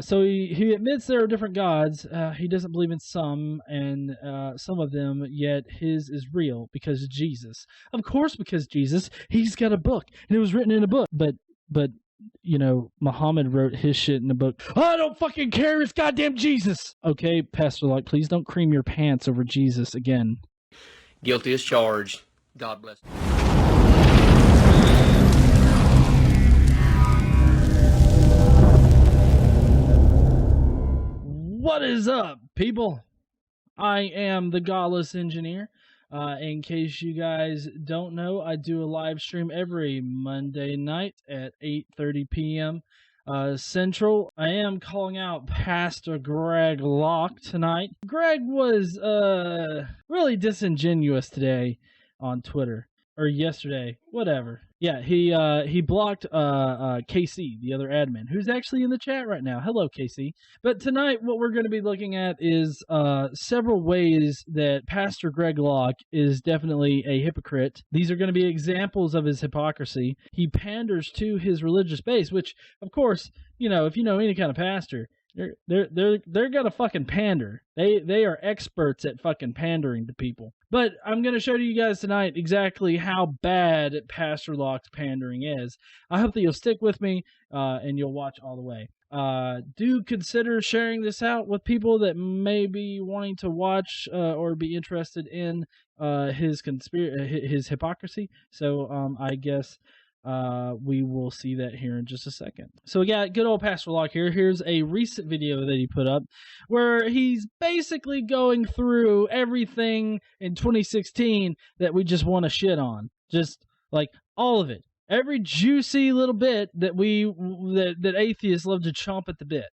So he admits there are different gods. He doesn't believe in some, and some of them, yet his is real because of Jesus. Of course, because Jesus, he's got a book, and it was written in a book. But you know, Muhammad wrote his shit in a book. I don't fucking care. It's goddamn Jesus. Okay, Pastor Locke, please don't cream your pants over Jesus again. Guilty as charged. God bless. What is up, people? I am the Godless engineer. In case you guys don't know, I do a live stream every Monday night at 8:30 p.m. Central. I am calling out Pastor Greg Locke tonight. Greg was really disingenuous today on Twitter. Or yesterday, whatever. Yeah, he blocked KC, the other admin, who's actually in the chat right now. Hello, KC. But tonight, what we're going to be looking at is several ways that Pastor Greg Locke is definitely a hypocrite. These are going to be examples of his hypocrisy. He panders to his religious base, which, of course, you know, if you know any kind of pastor, they're gonna fucking pander. They are experts at fucking pandering to people. But I'm gonna show you guys tonight exactly how bad Pastor Locke's pandering is. I hope that you'll stick with me and you'll watch all the way. Do consider sharing this out with people that may be wanting to watch or be interested in his hypocrisy. So I guess we will see that here in just a second. So we got good old Pastor Locke here. Here's a recent video that he put up where he's basically going through everything in 2016 that we just want to shit on. Just like all of it. Every juicy little bit that that atheists love to chomp at the bit.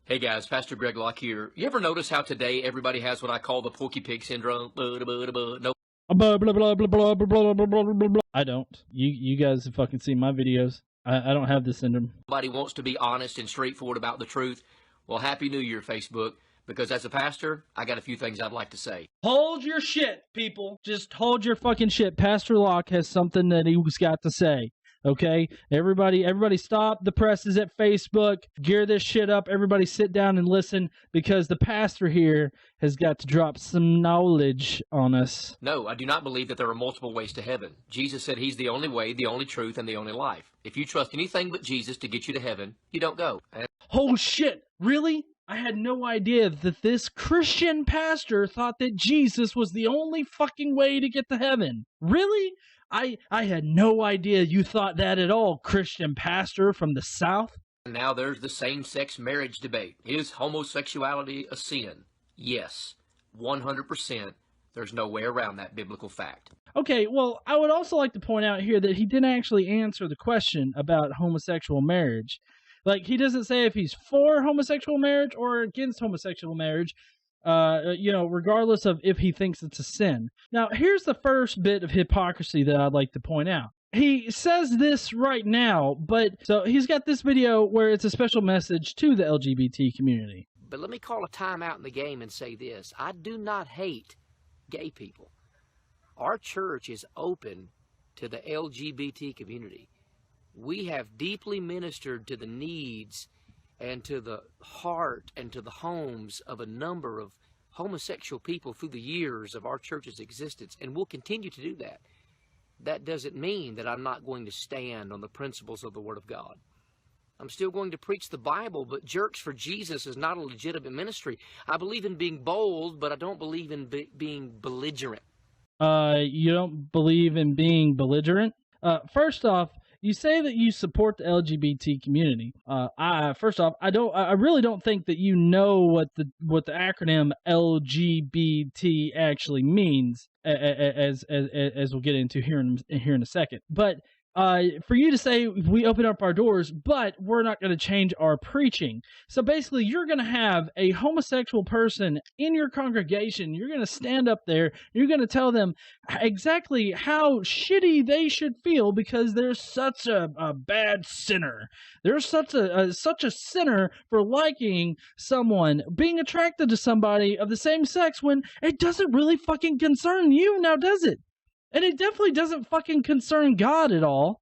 Hey guys, Pastor Greg Locke here. You ever notice how today everybody has what I call the Porky Pig syndrome? No. Blah, blah, blah, blah, blah, blah, blah, blah, blah, blah, blah. I don't. You guys have fucking seen my videos. I don't have this syndrome. Nobody wants to be honest and straightforward about the truth. Well, Happy New Year, Facebook. Because as a pastor, I got a few things I'd like to say. Hold your shit, people. Just hold your fucking shit. Pastor Locke has something that he's got to say. Okay, everybody stop. The press is at Facebook. Gear this shit up. Everybody sit down and listen because the pastor here has got to drop some knowledge on us. No, I do not believe that there are multiple ways to heaven. Jesus said he's the only way, the only truth, and the only life. If you trust anything but Jesus to get you to heaven, you don't go. Oh shit, really? I had no idea that this Christian pastor thought that Jesus was the only fucking way to get to heaven. Really? I had no idea you thought that at all, Christian pastor from the South. Now there's the same-sex marriage debate. Is homosexuality a sin? Yes, 100%. There's no way around that biblical fact. Okay, well, I would also like to point out here that he didn't actually answer the question about homosexual marriage. Like, he doesn't say if he's for homosexual marriage or against homosexual marriage. You know, regardless of if he thinks it's a sin. Now, here's the first bit of hypocrisy that I'd like to point out. He says this right now, but so he's got this video where it's a special message to the LGBT community. But let me call a timeout in the game and say this. I do not hate gay people. Our church is open to the LGBT community. We have deeply ministered to the needs and to the heart and to the homes of a number of homosexual people through the years of our church's existence, and we'll continue to do that. That doesn't mean that I'm not going to stand on the principles of the Word of God. I'm still going to preach the Bible, but Jerks for Jesus is not a legitimate ministry. I believe in being bold, but I don't believe in being belligerent. You don't believe in being belligerent? First off, you say that you support the LGBT community. First off, I really don't think that you know what the acronym LGBT actually means, as we'll get into here in a second. But for you to say we open up our doors, but we're not going to change our preaching. So basically, you're going to have a homosexual person in your congregation. You're going to stand up there. You're going to tell them exactly how shitty they should feel because they're such a bad sinner. They're such a sinner for liking someone, being attracted to somebody of the same sex when it doesn't really fucking concern you now, does it? And it definitely doesn't fucking concern God at all.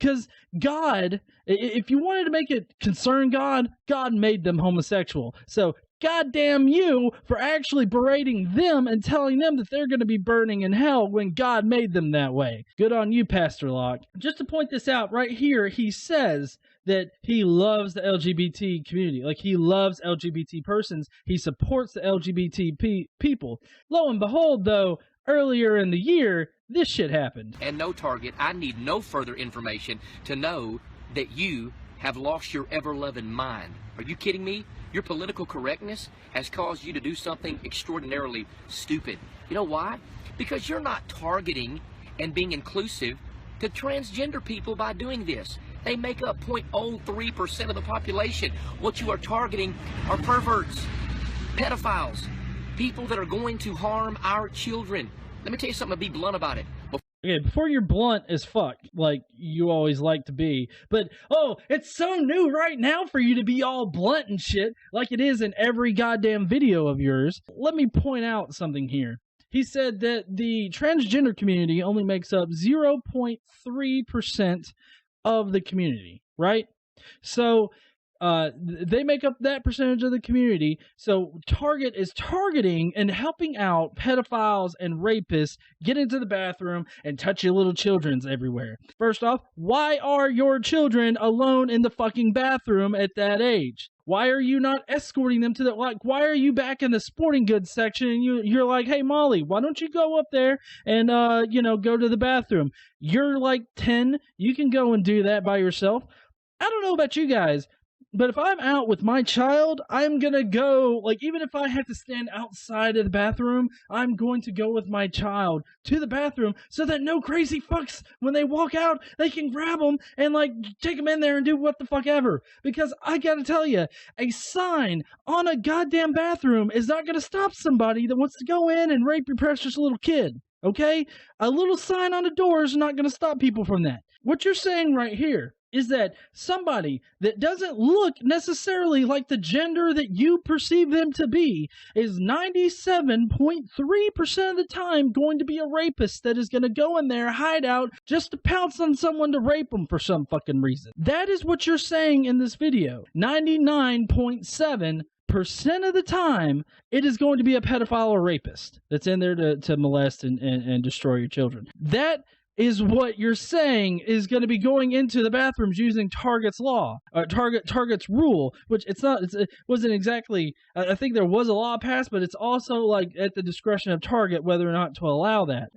Because God, if you wanted to make it concern God, God made them homosexual. So goddamn you for actually berating them and telling them that they're going to be burning in hell when God made them that way. Good on you, Pastor Locke. Just to point this out, right here, he says that he loves the LGBT community. Like, he loves LGBT persons. He supports the LGBT people. Lo and behold, though, earlier in the year, this shit happened. And no, Target, I need no further information to know that you have lost your ever-loving mind. Are you kidding me? Your political correctness has caused you to do something extraordinarily stupid. You know why? Because you're not targeting and being inclusive to transgender people by doing this. They make up 0.03% of the population. What you are targeting are perverts, pedophiles, people that are going to harm our children. Let me tell you something, I'll be blunt about it. Okay, before you're blunt as fuck, like you always like to be, but, oh, it's so new right now for you to be all blunt and shit, like it is in every goddamn video of yours. Let me point out something here. He said that the transgender community only makes up 0.3% of the community, right? So, they make up that percentage of the community. So Target is targeting and helping out pedophiles and rapists get into the bathroom and touch your little children's everywhere. First off, why are your children alone in the fucking bathroom at that age? Why are you not escorting them to the, like, why are you back in the sporting goods section and you're like, hey, Molly, why don't you go up there and, go to the bathroom? You're like 10. You can go and do that by yourself. I don't know about you guys, but if I'm out with my child, I'm going to go, like, even if I have to stand outside of the bathroom, I'm going to go with my child to the bathroom so that no crazy fucks, when they walk out, they can grab them and, like, take them in there and do what the fuck ever. Because I got to tell you, a sign on a goddamn bathroom is not going to stop somebody that wants to go in and rape your precious little kid. Okay? A little sign on the door is not going to stop people from that. What you're saying right here is that somebody that doesn't look necessarily like the gender that you perceive them to be is 97.3% of the time going to be a rapist that is going to go in there, hide out, just to pounce on someone to rape them for some fucking reason. That is what you're saying in this video. 99.7% of the time, it is going to be a pedophile or rapist that's in there to molest and destroy your children. That is what you're saying is going to be going into the bathrooms using Target's law, Target's rule, which it wasn't exactly, I think there was a law passed, but it's also like at the discretion of Target whether or not to allow that.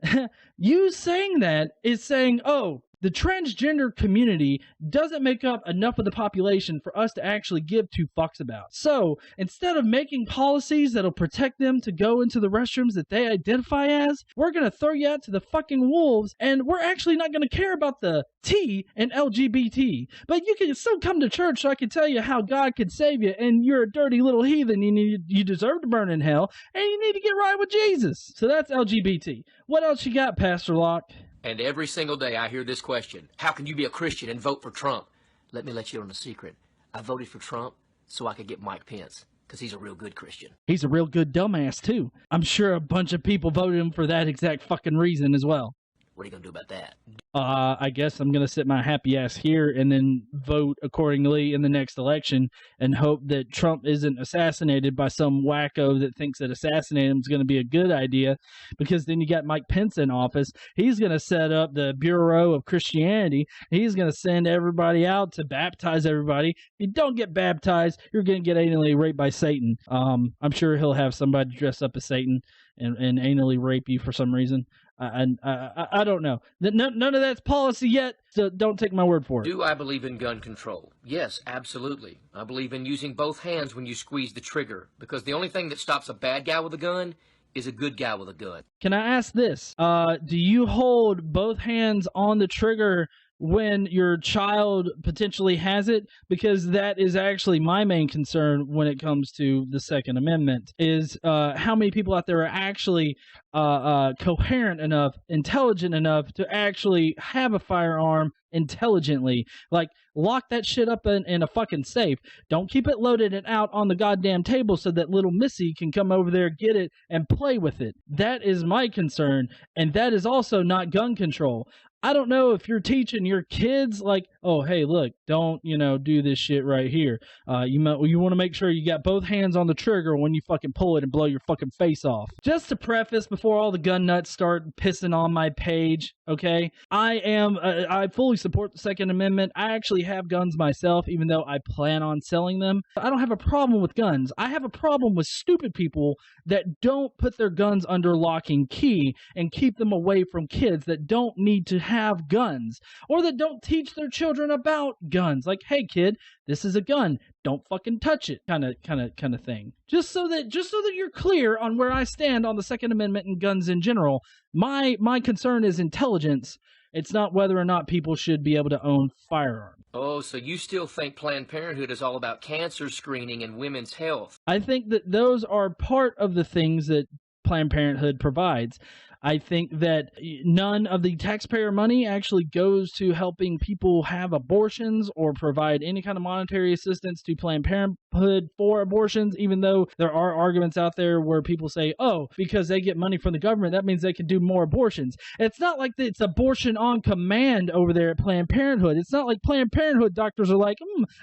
You saying that is saying, oh, the transgender community doesn't make up enough of the population for us to actually give two fucks about. So instead of making policies that'll protect them to go into the restrooms that they identify as, we're going to throw you out to the fucking wolves, and we're actually not going to care about the T in LGBT. But you can still come to church so I can tell you how God could save you, and you're a dirty little heathen, you deserve to burn in hell, and you need to get right with Jesus. So that's LGBT. What else you got, Pastor Locke? And every single day I hear this question: how can you be a Christian and vote for Trump? Let me let you in on a secret. I voted for Trump so I could get Mike Pence, because he's a real good Christian. He's a real good dumbass, too. I'm sure a bunch of people voted him for that exact fucking reason as well. What are you going to do about that? I guess I'm going to sit my happy ass here and then vote accordingly in the next election and hope that Trump isn't assassinated by some wacko that thinks that assassinating him is going to be a good idea, because then you got Mike Pence in office. He's going to set up the Bureau of Christianity. He's going to send everybody out to baptize everybody. If you don't get baptized, you're going to get anally raped by Satan. I'm sure he'll have somebody dress up as Satan and anally rape you for some reason. I don't know. None of that's policy yet, so don't take my word for it. Do I believe in gun control? Yes, absolutely. I believe in using both hands when you squeeze the trigger, because the only thing that stops a bad guy with a gun is a good guy with a gun. Can I ask this? Do you hold both hands on the trigger when your child potentially has it? Because that is actually my main concern when it comes to the Second Amendment, is how many people out there are actually coherent enough, intelligent enough to actually have a firearm intelligently. Like, lock that shit up in a fucking safe. Don't keep it loaded and out on the goddamn table so that little Missy can come over there, get it, and play with it. That is my concern, and that is also not gun control. I don't know if you're teaching your kids, like, oh, hey, look, don't, do this shit right here. You want to make sure you got both hands on the trigger when you fucking pull it and blow your fucking face off. Just to preface, before all the gun nuts start pissing on my page, okay, I fully support the Second Amendment. I actually have guns myself, even though I plan on selling them. I don't have a problem with guns. I have a problem with stupid people that don't put their guns under lock and key and keep them away from kids that don't need to have guns, or that don't teach their children about guns. Like, hey kid, this is a gun, don't fucking touch it, kind of thing. Just so that you're clear on where I stand on the Second Amendment and guns in general. My concern is intelligence. It's not whether or not people should be able to own firearms. Oh, so you still think Planned Parenthood is all about cancer screening and women's health? I think that those are part of the things that Planned Parenthood provides. I think that none of the taxpayer money actually goes to helping people have abortions or provide any kind of monetary assistance to Planned Parenthood for abortions, even though there are arguments out there where people say, oh, because they get money from the government, that means they can do more abortions. It's not like it's abortion on command over there at Planned Parenthood. It's not like Planned Parenthood doctors are like,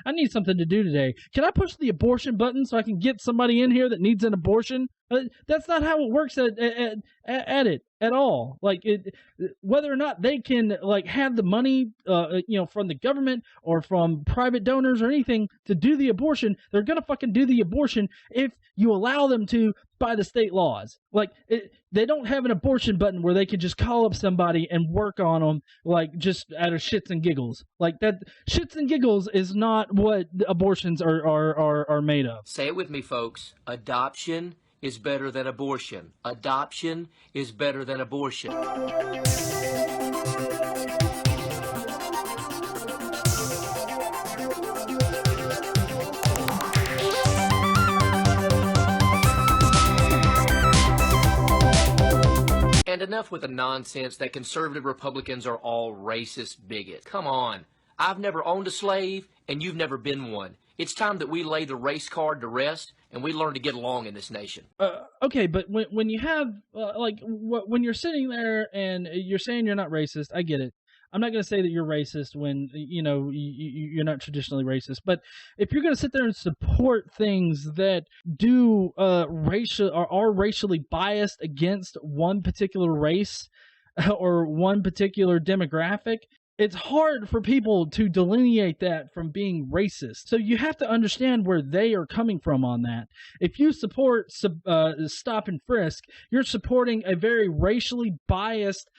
I need something to do today. Can I push the abortion button so I can get somebody in here that needs an abortion? That's not how it works at all. Like, whether or not they can have the money, from the government or from private donors or anything to do the abortion, they're gonna fucking do the abortion if you allow them to by the state laws. They don't have an abortion button where they can just call up somebody and work on them, just out of shits and giggles. That shits and giggles is not what abortions are made of. Say it with me, folks. Adoption is better than abortion. Adoption is better than abortion. And enough with the nonsense that conservative Republicans are all racist bigots. Come on. I've never owned a slave, and you've never been one. It's time that we lay the race card to rest, and we learn to get along in this nation. Okay, but when you have, when you're sitting there and you're saying you're not racist, I get it. I'm not going to say that you're racist when, you're not traditionally racist. But if you're going to sit there and support things that do are racially biased against one particular race or one particular demographic, it's hard for people to delineate that from being racist. So you have to understand where they are coming from on that. If you support stop and frisk, you're supporting a very racially biased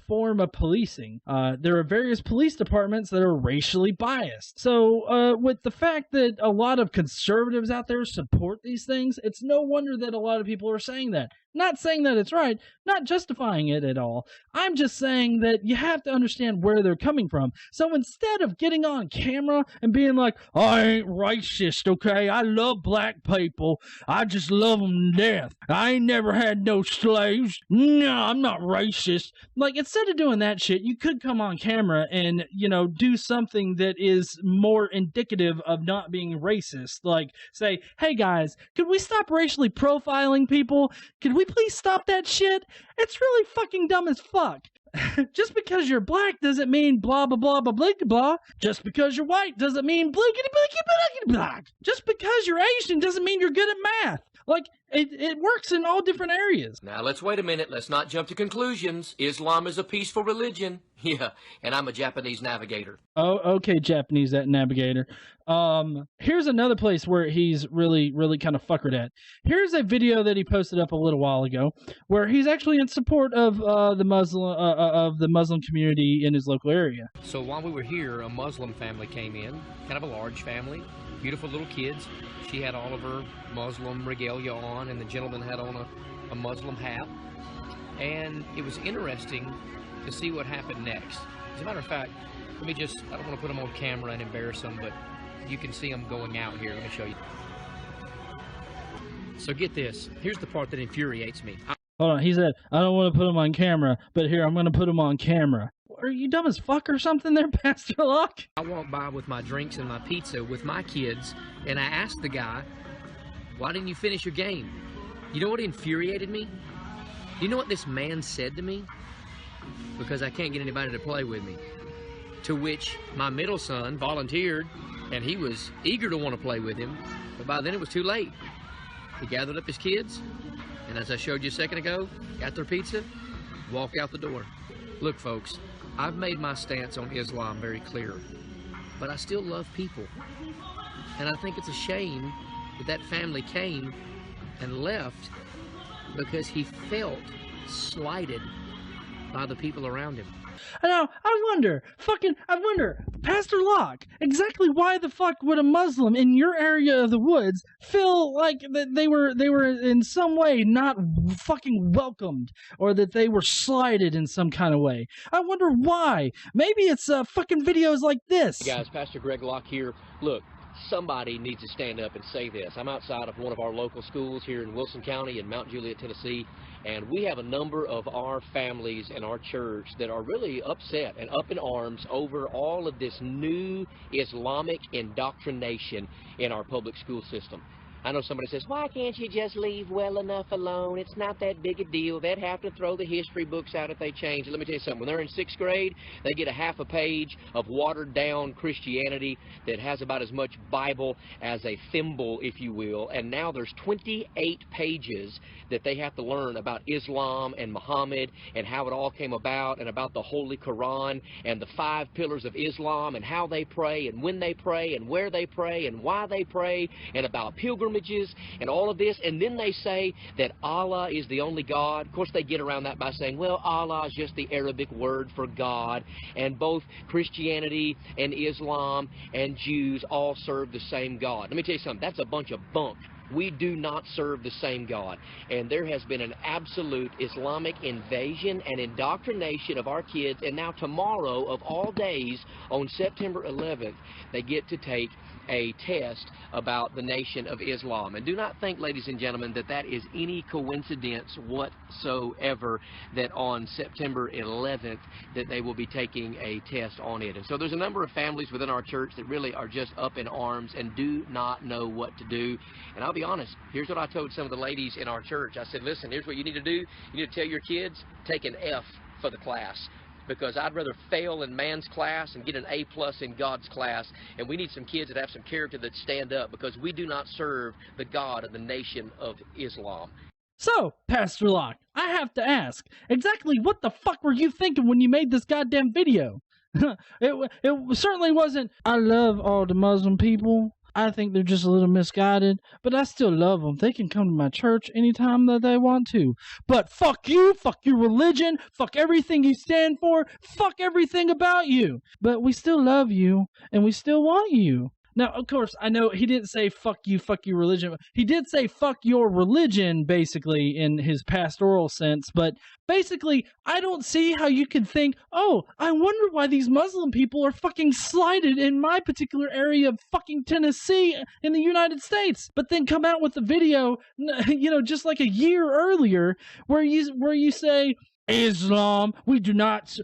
form of policing. There are various police departments that are racially biased. So with the fact that a lot of conservatives out there support these things, it's no wonder that a lot of people are saying that. Not saying that it's right, not justifying it at all. I'm just saying that you have to understand where they're coming from. So instead of getting on camera and being like, I ain't racist, okay? I love black people. I just love them to death. I ain't never had no slaves. No, I'm not racist. Instead of doing that shit, you could come on camera and, do something that is more indicative of not being racist. Like, say, hey guys, could we stop racially profiling people? Could we please stop that shit? It's really fucking dumb as fuck. Just because you're black doesn't mean blah, blah, blah, blah, blah, blah. Just because you're white doesn't mean blinkety, blinkety, blah. Just because you're Asian doesn't mean you're good at math. It works in all different areas. Now, let's wait a minute. Let's not jump to conclusions. Islam is a peaceful religion. Yeah, and I'm a Japanese navigator. Oh, okay, Japanese navigator. Here's another place where he's really, really kind of fuckered at. Here's a video that he posted up a little while ago where he's actually in support of the Muslim community in his local area. So while we were here, a Muslim family came in, kind of a large family, beautiful little kids. She had all of her Muslim regalia on, and the gentleman had on a Muslim hat. And it was interesting to see what happened next. As a matter of fact, I don't want to put them on camera and embarrass them, but you can see them going out here. Let me show you. So get this. Here's the part that infuriates me. Hold on. He said, I don't want to put them on camera, but here, I'm going to put them on camera. are you dumb as fuck or something there, Pastor Locke? I walk by with my drinks and my pizza with my kids, and I asked the guy, why didn't you finish your game? You know what infuriated me? You know what this man said to me? Because I can't get anybody to play with me. To which my middle son volunteered, and he was eager to want to play with him, but by then it was too late. He gathered up his kids, and as I showed you a second ago, got their pizza, walked out the door. Look, folks, I've made my stance on Islam very clear, but I still love people. And I think it's a shame that that family came and left because he felt slighted by the people around him. Now, I wonder, Pastor Locke, exactly why the fuck would a Muslim in your area of the woods feel like that they were in some way not fucking welcomed, or that they were slighted in some kind of way? I wonder why. Maybe it's fucking videos like this. Hey guys, Pastor Greg Locke here. Look, somebody needs to stand up and say this. I'm outside of one of our local schools here in Wilson County in Mount Juliet, Tennessee, and we have a number of our families in our church that are really upset and up in arms over all of this new Islamic indoctrination in our public school system. I know somebody says, why can't you just leave well enough alone? It's not that big a deal. They'd have to throw the history books out if they change it. Let me tell you something. When they're in 6th grade, they get a half a page of watered-down Christianity that has about as much Bible as a thimble, if you will. And now there's 28 pages that they have to learn about Islam and Muhammad and how it all came about, and about the Holy Quran and the 5 pillars of Islam and how they pray and when they pray and where they pray and why they pray, and about pilgrimages and all of this. And then they say that Allah is the only God. Of course, they get around that by saying, well, Allah is just the Arabic word for God, and both Christianity and Islam and Jews all serve the same God. Let me tell you something. That's a bunch of bunk. We do not serve the same God. And there has been an absolute Islamic invasion and indoctrination of our kids. And now tomorrow, of all days, on September 11th, they get to take a test about the Nation of Islam. And do not think, ladies and gentlemen, that that is any coincidence whatsoever that on September 11th that they will be taking a test on it. And so there's a number of families within our church that really are just up in arms and do not know what to do. And I'll be honest, here's what I told some of the ladies in our church. I said, listen, here's what you need to do. You need to tell your kids, take an F for the class, because I'd rather fail in man's class and get an A+ in God's class. And we need some kids that have some character, that stand up, because we do not serve the God of the Nation of Islam. So, Pastor Locke, I have to ask, exactly what the fuck were you thinking when you made this goddamn video? It certainly wasn't, I love all the Muslim people. I think they're just a little misguided, but I still love them. They can come to my church anytime that they want to. But fuck you, fuck your religion, fuck everything you stand for, fuck everything about you. But we still love you, and we still want you. Now, of course, I know he didn't say fuck you, fuck your religion. He did say fuck your religion, basically, in his pastoral sense. But basically, I don't see how you could think, oh, I wonder why these Muslim people are fucking slighted in my particular area of fucking Tennessee in the United States. But then come out with a video, you know, just like a year earlier, where you say, Islam, we do not,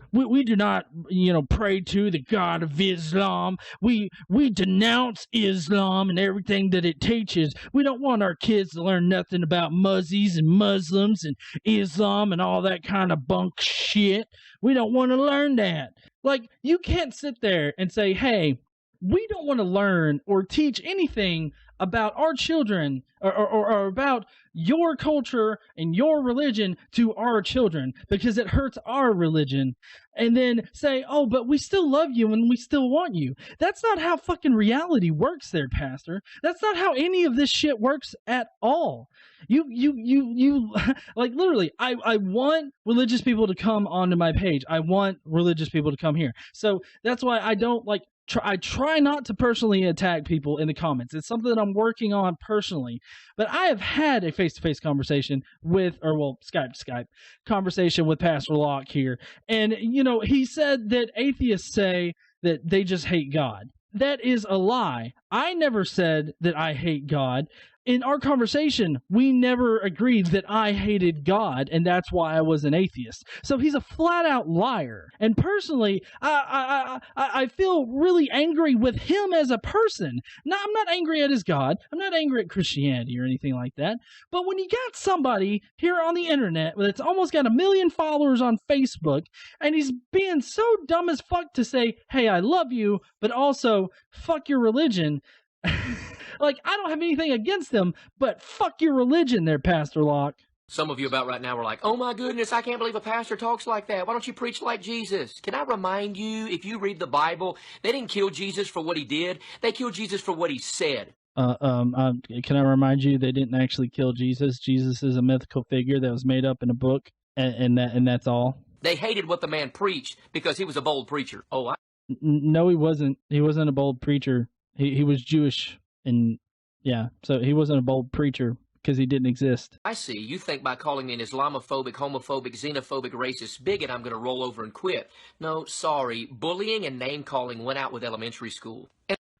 you know, pray to the God of Islam. We denounce Islam and everything that it teaches. We don't want our kids to learn nothing about Muzzies and Muslims and Islam and all that kind of bunk shit. We don't want to learn that. Like, you can't sit there and say, hey, we don't want to learn or teach anything about our children or about your culture and your religion to our children because it hurts our religion, and then say, oh, but we still love you and we still want you. That's not how fucking reality works there, Pastor. That's not how any of this shit works at all. You like, literally, I want religious people to come onto my page. I want religious people to come here. So that's why I don't like, I try not to personally attack people in the comments. It's something that I'm working on personally. But I have had a face-to-face conversation with, or well, Skype conversation with Pastor Locke here. And, you know, he said that atheists say that they just hate God. That is a lie. I never said that I hate God. in our conversation, we never agreed that I hated God, and that's why I was an atheist. So he's a flat-out liar. And personally, I feel really angry with him as a person. Now, I'm not angry at his God. I'm not angry at Christianity or anything like that. But when you got somebody here on the internet that's almost got 1 million followers on Facebook, and he's being so dumb as fuck to say, hey, I love you, but also, fuck your religion. Like, I don't have anything against them, but fuck your religion there, Pastor Locke. Some of you about right now are like, oh my goodness, I can't believe a pastor talks like that. Why don't you preach like Jesus? Can I remind you, if you read the Bible, they didn't kill Jesus for what he did. They killed Jesus for what he said. Can I remind you, they didn't actually kill Jesus. Jesus is a mythical figure that was made up in a book, and that's all. They hated what the man preached because he was a bold preacher. No, he wasn't. He wasn't a bold preacher. He was Jewish, and yeah, so he wasn't a bold preacher because he didn't exist. I see. You think by calling me an Islamophobic, homophobic, xenophobic, racist bigot, I'm going to roll over and quit. No, sorry. Bullying and name-calling went out with elementary school.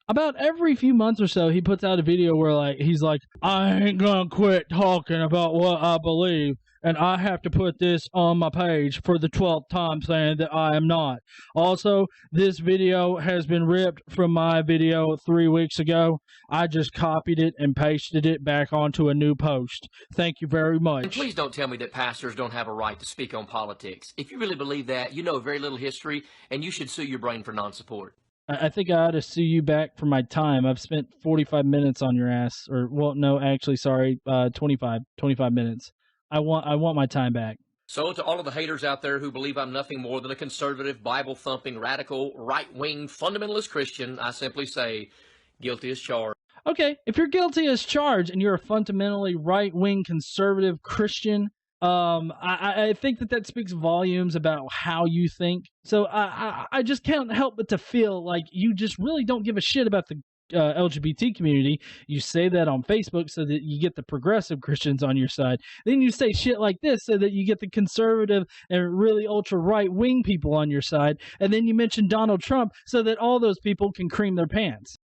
About every few months or so, he puts out a video where he's like, I ain't gonna quit talking about what I believe, and I have to put this on my page for the 12th time saying that I am not. Also, this video has been ripped from my video 3 weeks ago. I just copied it and pasted it back onto a new post. Thank you very much. And please don't tell me that pastors don't have a right to speak on politics. If you really believe that, you know very little history, and you should sue your brain for non-support. I think I ought to sue you back for my time. I've spent 45 minutes on your ass. Or, well, no, actually, sorry, 25 minutes. I want my time back. So to all of the haters out there who believe I'm nothing more than a conservative, Bible-thumping, radical, right-wing, fundamentalist Christian, I simply say, guilty as charged. Okay, if you're guilty as charged and you're a fundamentally right-wing, conservative Christian, I think that speaks volumes about how you think. So I just can't help but to feel like you just really don't give a shit about the LGBT community. You say that on Facebook so that you get the progressive Christians on your side. Then you say shit like this so that you get the conservative and really ultra right-wing people on your side. And then you mention Donald Trump so that all those people can cream their pants.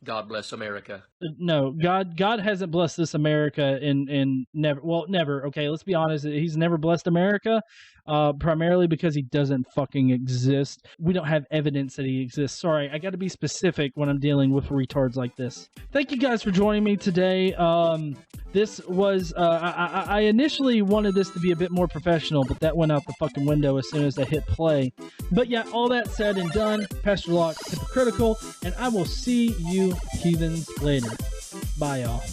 God bless America. No, God hasn't blessed this America in never. Okay, let's be honest. He's never blessed America, primarily because he doesn't fucking exist. We don't have evidence that he exists. Sorry, I got to be specific when I'm dealing with retards like this. Thank you guys for joining me today. This was, I initially wanted this to be a bit more professional, but that went out the fucking window as soon as I hit play. But yeah, all that said and done, Pastor Locke, hypocritical, and I will see you heathens later. Bye, y'all.